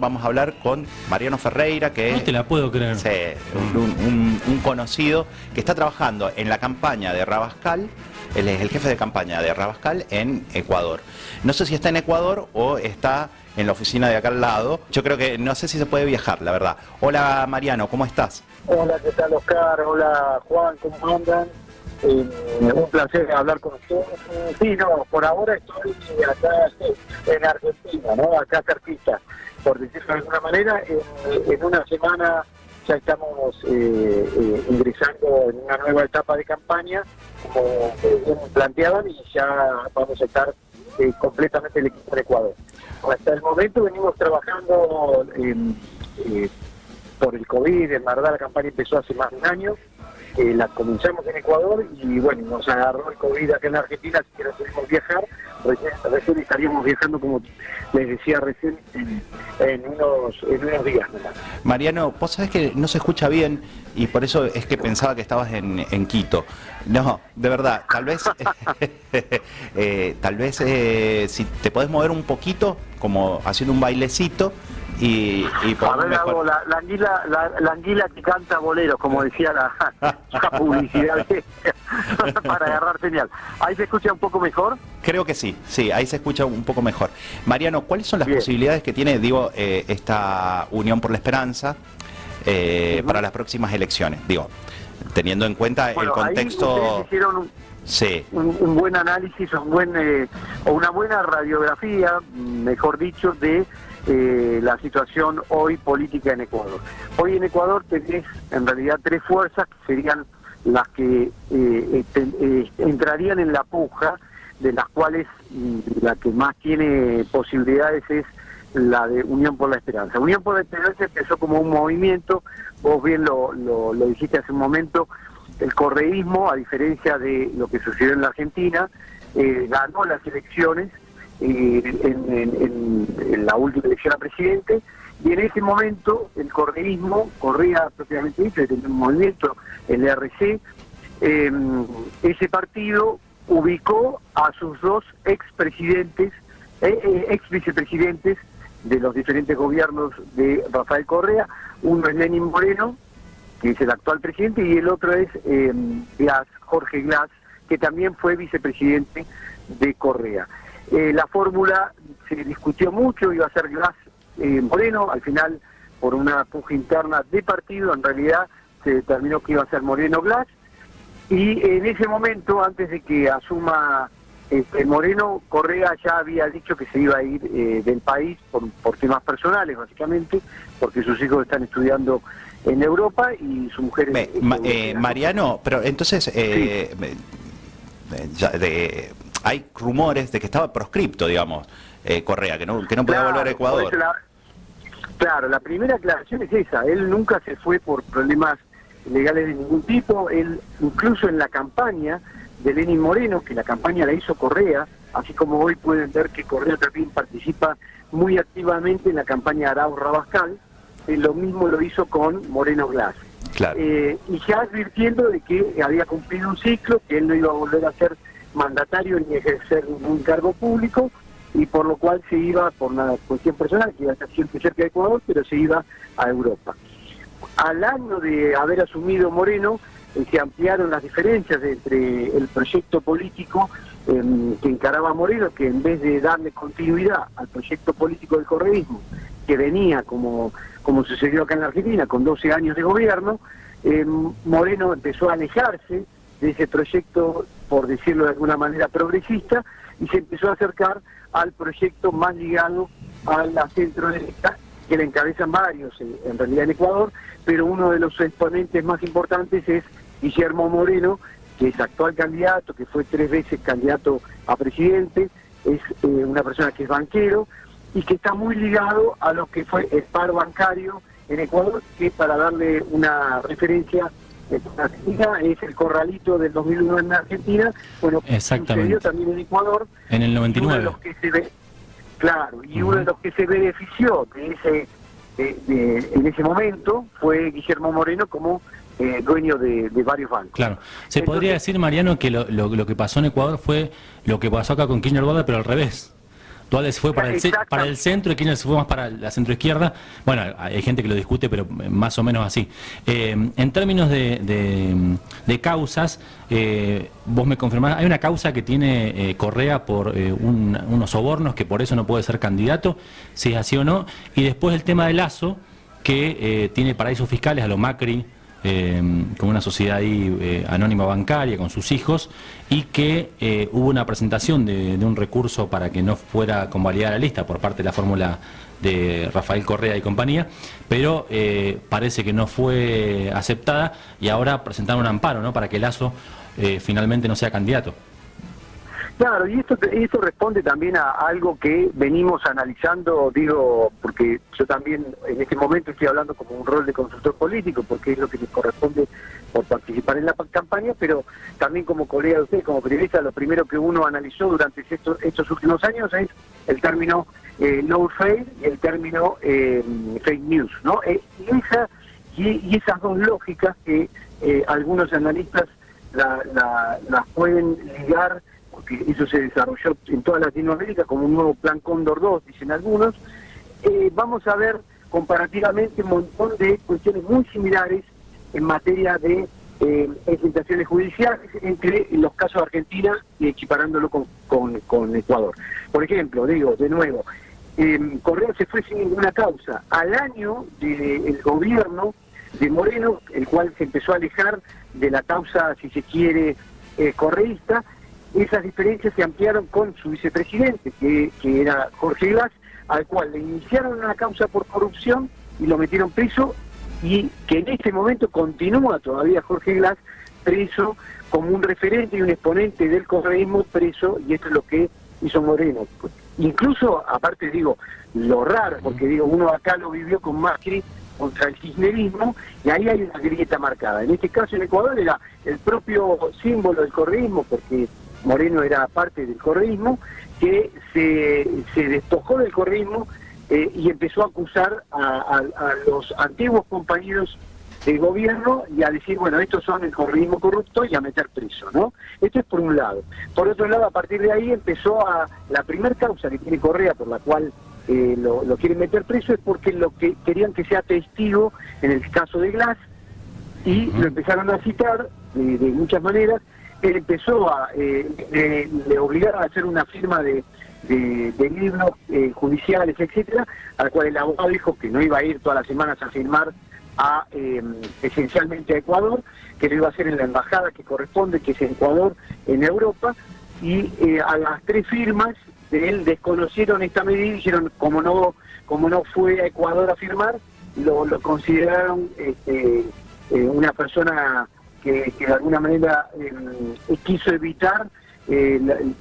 Vamos a hablar con Mariano Ferreira, que No te la puedo creer. es un conocido que está trabajando en la campaña de Rabascal. Él es el jefe de campaña de Rabascal en Ecuador. No sé si está en Ecuador o está en la oficina de acá al lado. Yo creo que no sé si se puede viajar, la verdad. Hola Mariano, ¿cómo estás? Hola, ¿qué tal, Oscar? Hola, Juan, ¿cómo andan? Un placer hablar con ustedes. Sí, no, por ahora estoy acá en Argentina, ¿no? Acá cerquita, por decirlo de alguna manera. En una semana ya estamos ingresando en una nueva etapa de campaña, como bien planteaban, y ya vamos a estar completamente el equipo de Ecuador. Hasta el momento venimos trabajando por el COVID. En verdad la campaña empezó hace más de un año. La comenzamos en Ecuador y bueno, nos agarró el COVID acá en Argentina, así que no pudimos viajar. Recién estaríamos viajando, como les decía recién, en unos días nomás. Mariano, vos sabés que no se escucha bien y por eso es que pensaba que estabas en Quito. No, de verdad, tal vez si te podés mover un poquito, como haciendo un bailecito. Y a ver, hago la anguila que canta boleros, como decía la publicidad para agarrar señal. ¿Ahí se escucha un poco mejor? Creo que sí, ahí se escucha un poco mejor. Mariano, ¿cuáles son las posibilidades que tiene, esta Unión por la Esperanza para las próximas elecciones? Teniendo en cuenta el contexto... Ahí hicieron un buen análisis, una buena radiografía, mejor dicho, de la situación hoy política en Ecuador. Hoy en Ecuador tenés en realidad tres fuerzas que serían las que entrarían en la puja, de las cuales la que más tiene posibilidades es la de Unión por la Esperanza. Unión por la Esperanza empezó como un movimiento, vos bien lo dijiste hace un momento. El correísmo, a diferencia de lo que sucedió en la Argentina, ganó las elecciones en la última elección a presidente, y en ese momento el correísmo, Correa propiamente dicho, tenía un movimiento, el RC, ese partido ubicó a sus dos ex vicepresidentes de los diferentes gobiernos de Rafael Correa. Uno es Lenín Moreno, que es el actual presidente, y el otro es Jorge Glass, que también fue vicepresidente de Correa. La fórmula se discutió mucho, iba a ser Glass Moreno. Al final, por una puja interna de partido, en realidad se determinó que iba a ser Moreno Glass, y en ese momento, antes de que asuma Moreno, Correa ya había dicho que se iba a ir del país por temas personales, básicamente, porque sus hijos están estudiando en Europa y su mujer Mariano, pero entonces hay rumores de que estaba proscripto, Correa, que no podía volver a Ecuador. Claro, la primera aclaración es esa. Él nunca se fue por problemas legales de ningún tipo. Él, incluso en la campaña de Lenín Moreno, que la campaña la hizo Correa, así como hoy pueden ver que Correa también participa muy activamente en la campaña Arauz Rabascal, lo mismo lo hizo con Moreno Glass. Claro. Y ya advirtiendo de que había cumplido un ciclo, que él no iba a volver a ser mandatario ni ejercer ningún cargo público, y por lo cual se iba, por una cuestión personal, que iba a estar siempre cerca de Ecuador, pero se iba a Europa. Al año de haber asumido Moreno, se ampliaron las diferencias entre el proyecto político que encaraba Moreno, que en vez de darle continuidad al proyecto político del correísmo, que venía, como sucedió acá en la Argentina, con 12 años de gobierno, Moreno empezó a alejarse de ese proyecto, por decirlo de alguna manera, progresista, y se empezó a acercar al proyecto más ligado a la centro-derecha, que le encabezan varios en realidad en Ecuador, pero uno de los exponentes más importantes es Guillermo Moreno, que es actual candidato, que fue 3 veces candidato a presidente, es una persona que es banquero y que está muy ligado a lo que fue el paro bancario en Ecuador, que, para darle una referencia, Argentina es el corralito del 2001 en Argentina, bueno, sucedió también en Ecuador. En el 99. Uno de los que uno de los que se benefició en ese momento fue Guillermo Moreno como dueño de varios bancos. Claro. Se podría decir, Mariano, que lo que pasó en Ecuador fue lo que pasó acá con Kirchner, pero al revés. Dualde se fue para el centro y Kirchner se fue más para la centroizquierda. Bueno, hay gente que lo discute, pero más o menos así. En términos de causas, vos me confirmás, hay una causa que tiene Correa por unos sobornos, que por eso no puede ser candidato, si es así o no. Y después el tema de Lasso, que tiene paraísos fiscales a lo Macri, con una sociedad ahí anónima bancaria con sus hijos, y que hubo una presentación de un recurso para que no fuera convalidada la lista por parte de la fórmula de Rafael Correa y compañía, pero parece que no fue aceptada y ahora presentaron un amparo, ¿no?, para que Lasso finalmente no sea candidato. Claro, y esto responde también a algo que venimos analizando, digo, porque yo también en este momento estoy hablando como un rol de consultor político, porque es lo que me corresponde por participar en la campaña, pero también como colega de usted, como periodista, lo primero que uno analizó durante estos últimos años es el término lawfare y el término fake news, ¿no? Y esas dos lógicas que algunos analistas las pueden ligar, porque eso se desarrolló en toda Latinoamérica como un nuevo plan Cóndor 2, dicen algunos. Vamos a ver comparativamente un montón de cuestiones muy similares en materia de presentaciones judiciales entre los casos de Argentina y equiparándolo con Ecuador. Por ejemplo, digo, de nuevo, Correa se fue sin ninguna causa. Al año del gobierno de Moreno, el cual se empezó a alejar de la causa, si se quiere, correísta, esas diferencias se ampliaron con su vicepresidente, que era Jorge Glass, al cual le iniciaron una causa por corrupción y lo metieron preso, y que en este momento continúa todavía Jorge Glass preso como un referente y un exponente del correísmo preso, y esto es lo que hizo Moreno. Incluso, aparte digo, lo raro, porque digo, uno acá lo vivió con Macri contra el kirchnerismo, y ahí hay una grieta marcada. En este caso en Ecuador era el propio símbolo del correísmo, porque Moreno era parte del correísmo, que se despojó del correísmo y empezó a acusar a los antiguos compañeros del gobierno y a decir, bueno, estos son el correísmo corrupto, y a meter preso, ¿no? Esto es por un lado. Por otro lado, a partir de ahí empezó la primer causa que tiene Correa, por la cual lo quieren meter preso, es porque lo que querían que sea testigo en el caso de Glass, y lo empezaron a citar de muchas maneras. Él empezó le obligaron a hacer una firma de libros judiciales, etcétera, al cual el abogado dijo que no iba a ir todas las semanas a firmar esencialmente a Ecuador, que lo iba a hacer en la embajada que corresponde, que es en Ecuador, en Europa, y a las 3 firmas de él desconocieron esta medida y dijeron, como no fue a Ecuador a firmar, lo consideraron una persona que de alguna manera quiso evitar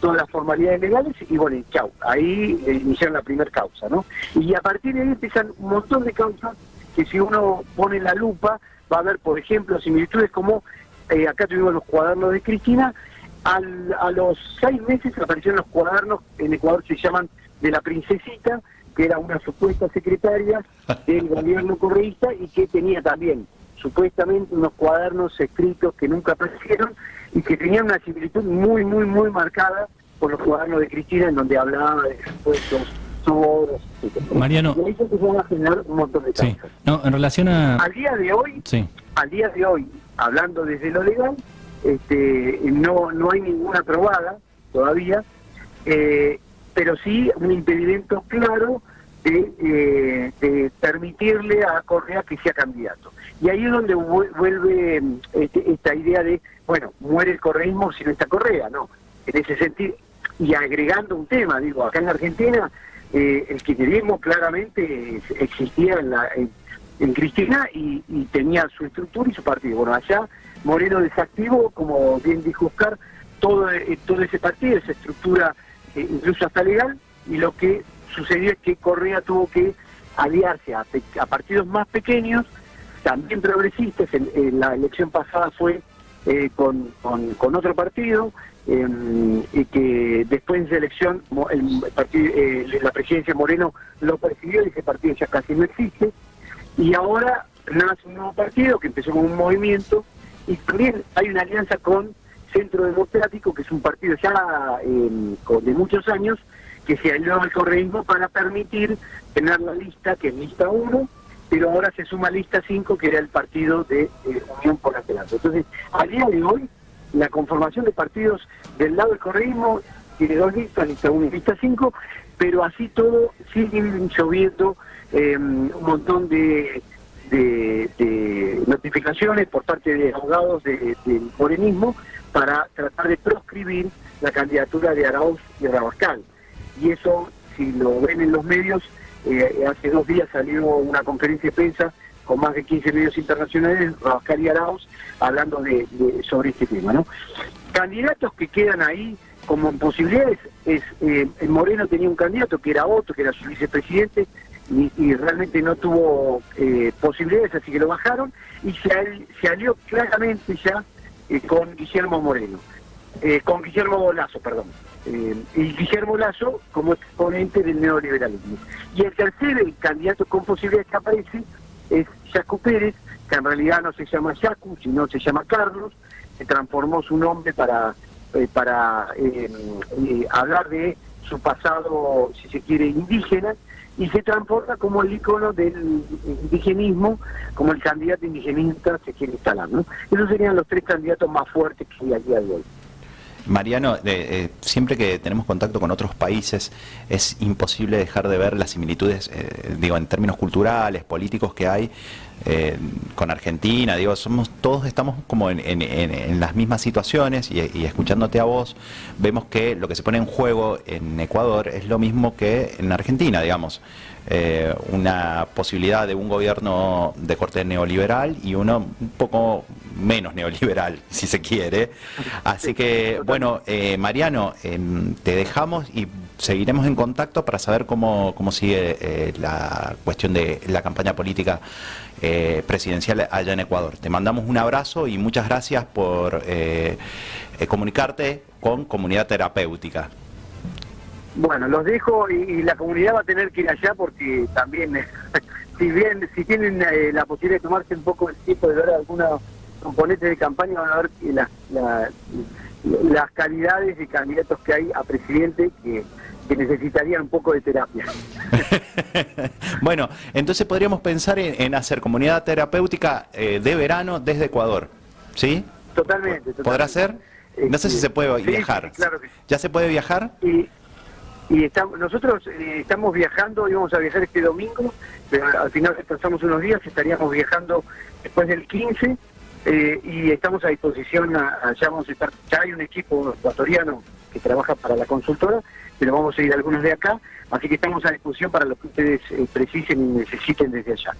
todas las formalidades legales, y bueno, chau, ahí iniciaron la primera causa, ¿no? Y a partir de ahí empiezan un montón de causas que, si uno pone la lupa, va a ver, por ejemplo, similitudes como acá tuvimos los cuadernos de Cristina. A los 6 meses aparecieron los cuadernos, en Ecuador se llaman de la princesita, que era una supuesta secretaria del gobierno correísta y que tenía también supuestamente unos cuadernos escritos que nunca aparecieron y que tenían una similitud muy, muy, muy marcada con los cuadernos de Cristina, en donde hablaba de supuestos sobornos, etc. Mariano, y ahí se empezaron a generar un montón de cosas. Sí. No, en relación a... Al día de hoy, Sí. Hablando desde lo legal, no hay ninguna probada todavía, pero sí un impedimento claro de permitirle a Correa que sea candidato. Y ahí es donde vuelve esta idea de, bueno, muere el correísmo si no está Correa, ¿no? En ese sentido, y agregando un tema, digo, acá en Argentina, el kirchnerismo claramente existía en Cristina y tenía su estructura y su partido. Bueno, allá Moreno desactivó, como bien dijo Oscar, todo ese partido, esa estructura, incluso hasta legal, y lo que sucedió es que Correa tuvo que aliarse a partidos más pequeños, también progresistas. En la elección pasada fue con otro partido, y que después de esa elección la presidencia Moreno lo persiguió, y ese partido ya casi no existe, y ahora nace un nuevo partido que empezó con un movimiento, y también hay una alianza con Centro Democrático, que es un partido ya de muchos años, que se alió al correísmo para permitir tener la lista, que es lista 1, pero ahora se suma lista 5, que era el partido de Unión por la Esperanza. Entonces, a día de hoy, la conformación de partidos del lado del correísmo tiene 2 listas, lista 1 y lista 5, pero así todo sigue lloviendo un montón de notificaciones por parte de abogados del morenismo para tratar de proscribir la candidatura de Arauz y Rabascal. Y eso, si lo ven en los medios, hace 2 días salió una conferencia de prensa con más de 15 medios internacionales, Rabascal y Arauz, hablando sobre este tema, ¿no? Candidatos que quedan ahí como posibilidades, el Moreno tenía un candidato que era Otto, que era su vicepresidente, y realmente no tuvo posibilidades, así que lo bajaron, y se alió claramente ya con Guillermo Moreno, con Guillermo Lasso, perdón, y Guillermo Lasso como exponente del neoliberalismo. Y el tercer candidato con posibilidades que aparece es Yacu Pérez, que en realidad no se llama Yacu, sino se llama Carlos, que transformó su nombre para hablar de su pasado, si se quiere, indígena, y se transforma como el ícono del indigenismo, como el candidato indigenista se quiere instalar, ¿no? Esos serían los 3 candidatos más fuertes que hay a día de hoy. Mariano, siempre que tenemos contacto con otros países es imposible dejar de ver las similitudes, digo, en términos culturales, políticos que hay con Argentina. Digo, todos estamos como en las mismas situaciones y escuchándote a vos, vemos que lo que se pone en juego en Ecuador es lo mismo que en Argentina, digamos. Una posibilidad de un gobierno de corte neoliberal y uno un poco menos neoliberal, si se quiere. Así que, bueno, Mariano, te dejamos y seguiremos en contacto para saber cómo sigue la cuestión de la campaña política presidencial allá en Ecuador. Te mandamos un abrazo y muchas gracias por comunicarte con Comunidad Terapéutica. Bueno, los dejo y la comunidad va a tener que ir allá porque también, si tienen la posibilidad de tomarse un poco el tiempo de ver algunos componentes de campaña, van a ver que las calidades de candidatos que hay a presidente que necesitarían un poco de terapia. Bueno, entonces podríamos pensar en hacer comunidad terapéutica de verano desde Ecuador, ¿sí? Totalmente. ¿Podrá ser? No sé si se puede viajar. Sí, claro que sí. ¿Ya se puede viajar? Nosotros estamos viajando, íbamos a viajar este domingo, pero al final pasamos unos días, estaríamos viajando después del 15, y estamos a disposición, ya vamos a estar, ya hay un equipo ecuatoriano que trabaja para la consultora, pero vamos a ir algunos de acá, así que estamos a disposición para lo que ustedes precisen y necesiten desde allá.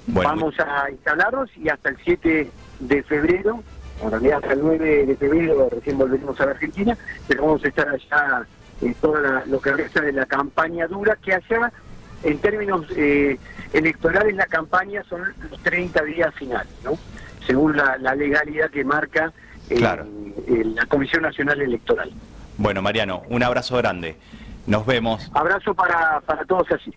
Bueno. Vamos a instalarnos y hasta el 7 de febrero, en realidad hasta el 9 de febrero recién volveremos a la Argentina, pero vamos a estar allá lo que resta de la campaña dura, que allá en términos electorales la campaña son los 30 días finales, ¿no? Según la legalidad que marca claro, la Comisión Nacional Electoral. Bueno, Mariano, un abrazo grande. Nos vemos. Abrazo para todos allí.